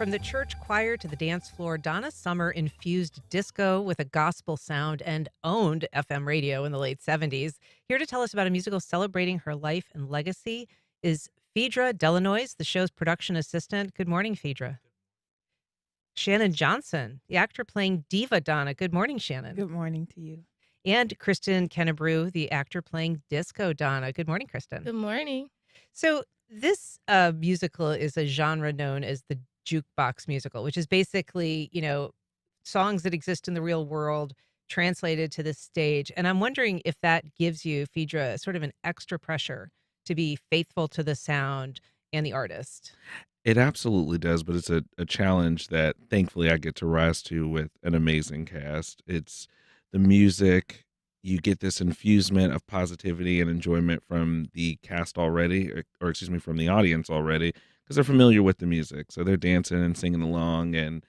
From the church choir to the dance floor, Donna Summer infused disco with a gospel sound and owned FM radio in the late 70s. Here to tell us about a musical celebrating her life and legacy is Phedre Delinois, the show's production assistant. Good morning, Phedre. Shannon Johnson, the actor playing Diva Donna. Good morning, Shannon. Good morning to you. And Kristin Kenebrew, the actor playing Disco Donna. Good morning, Kristin. Good morning. So this musical is a genre known as the jukebox musical, which is basically, songs that exist in the real world translated to the stage. And I'm wondering if that gives you, Phedre, sort of an extra pressure to be faithful to the sound and the artist. It absolutely does, but it's a challenge that thankfully I get to rise to with an amazing cast. It's the music, you get this infusement of positivity and enjoyment from the cast already, or excuse me, from the audience already, because they're familiar with the music. So they're dancing and singing along, and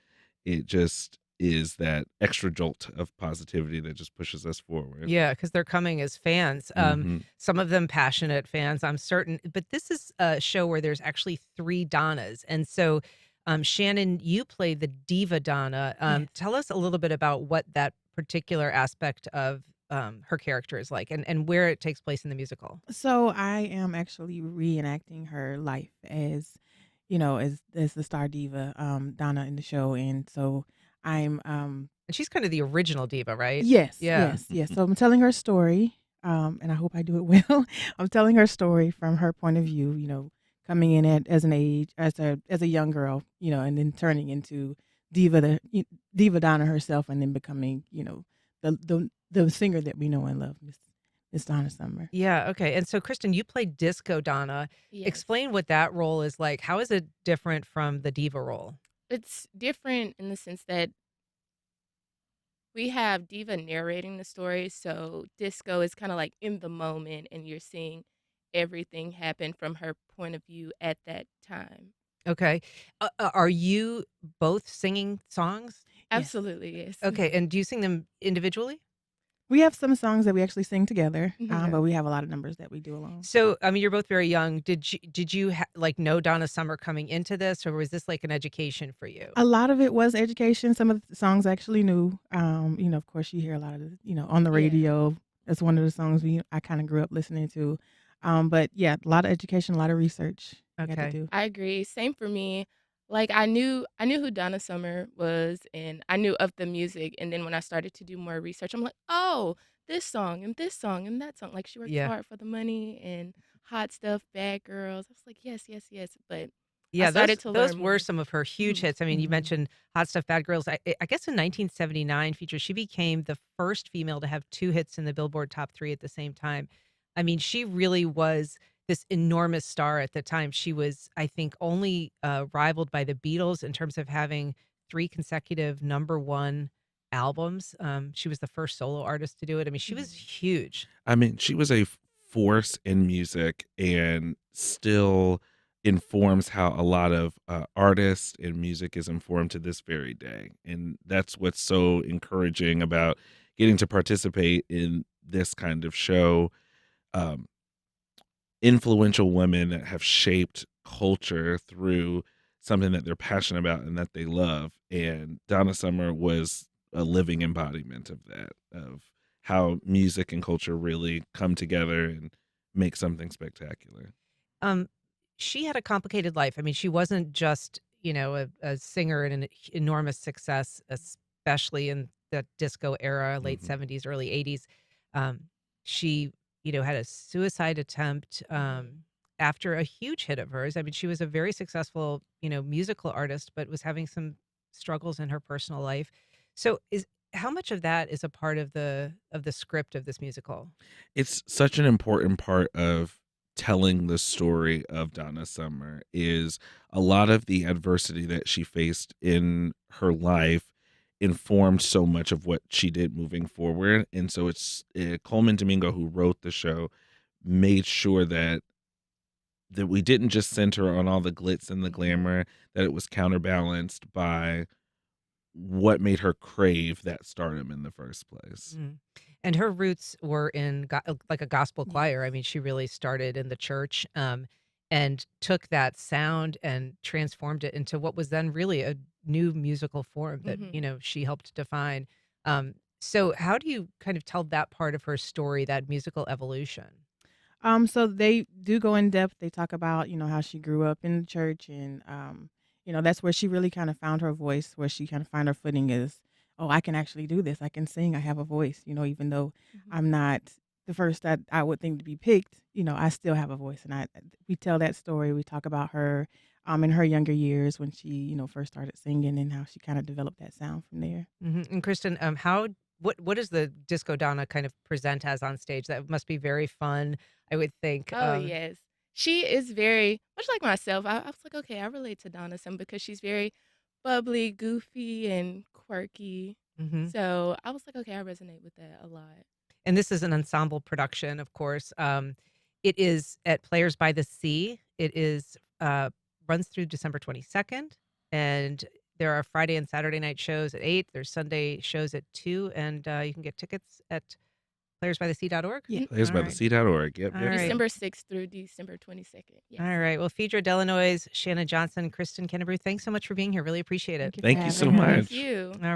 it just is that extra jolt of positivity that just pushes us forward. Yeah, because they're coming as fans. Mhm. Some of them passionate fans, I'm certain. But this is a show where there's actually three Donnas. And so, Shannon, you play the Diva Donna. Yes. Tell us a little bit about what that particular aspect of her character is like and where it takes place in the musical. So I am actually reenacting her life as, as the star diva, Donna in the show, and so I'm And she's kind of the original diva, right? yes, Yeah. yes. So I'm telling her story, and I hope I do it well. I'm telling her story from her point of view, coming in as an age as a young girl, and then turning into diva Donna herself, and then becoming, the singer that we know and love, Miss Donna Summer. Yeah. Okay. And so, Kristen, you played Disco Donna. Yes. Explain what that role is like. How is it different from the diva role? It's different in the sense that we have Diva narrating the story, so Disco is kind of like in the moment and you're seeing everything happen from her point of view at that time. Okay. Are you both singing songs? Yes. Absolutely, yes. Okay. And do you sing them individually? We have some songs that we actually sing together, Mhm. but we have a lot of numbers that we do alone. So, I mean, you're both very young. Did you like know Donna Summer coming into this, or was this like an education for you? A lot of it was education. Some of the songs I actually knew. Of course, you hear a lot of on the Yeah. radio. That's one of the songs I kind of grew up listening to. But yeah, a lot of education, a lot of research I had to Okay. do. I agree. Same for me. Like I knew who Donna Summer was and I knew of the music, and then when I started to do more research, I'm like, "Oh, this song and this song and that song." Like she works Yeah. hard for the money and Hot Stuff, Bad Girls. I was like, "Yes, yes, yes." But I Yeah, those started to those learn were more. some of her huge Mm, hits. I mean, you mhm. mentioned Hot Stuff Bad Girls. I guess in 1979 feature, she became the first female to have two hits in the Billboard Top 3 at the same time. I mean, she really was this enormous star at the time. She was, I think, only rivaled by the Beatles in terms of having three consecutive number one albums. She was the first solo artist to do it. I mean, she was Mhm. huge. I mean, she was a force in music and still informs how a lot of artists and music is informed to this very day. And that's what's so encouraging about getting to participate in this kind of show. Um, Influential women that have shaped culture through something that they're passionate about and that they love. And Donna Summer was a living embodiment of that, of how music and culture really come together and make something spectacular. Um, she had a complicated life. I mean, she wasn't just, a singer and an enormous success, especially in the disco era, late Mhm. 70s, early 80s. She, had a suicide attempt Mhm. after a huge hit of hers. I mean, she was a very successful, musical artist, but was having some struggles in her personal life. So is how much of that is a part of the script of this musical? It's such an important part of telling the story of Donna Summer is a lot of the adversity that she faced in her life informed so much of what she did moving forward. And so it's Coleman Domingo, who wrote the show, made sure that we didn't just center on all the glitz and the Mhm. glamour, that it was counterbalanced by what made her crave that stardom in the first place. Mm. And her roots were in like a gospel Yes. choir. I mean, she really started in the church. and took that sound and transformed it into what was then really a new musical form that, Mhm. she helped define. So how do you kind of tell that part of her story, that musical evolution? So they do go in depth. They talk about, how she grew up in the church and that's where she really kind of found her voice, where she kind of found her footing is, oh, I can actually do this. I can sing. I have a voice, even though Mhm. I'm not the first that I would think to be picked, I still have a voice. And we tell that story. We talk about her in her younger years when she, first started singing and how she kind of developed that sound from there. And Kristen, what does the Disco Donna kind of present as on stage? That must be very fun, I would think. Oh, yes. She is very much like myself. I was like, okay, I relate to Donna some because she's very bubbly, goofy, and quirky. Mhm. So I was like, okay, I resonate with that a lot. And this is an ensemble production, of course. It is at Players by the Sea. It is runs through December 22nd, and there are Friday and Saturday night shows at 8. There's Sunday shows at 2, and you can get tickets at playersbythesea.org. Yeah. Mhm. All right. Playersbythesea.org. Yep, All yep, right. yep. December 6th through December 22nd. Yes. All right. Well, Phedre Delinois, Shannon Johnson, Kristin Kenebrew, thanks so much for being here. Really appreciate it. Thank you for Thank you so having Thank us. much. you. All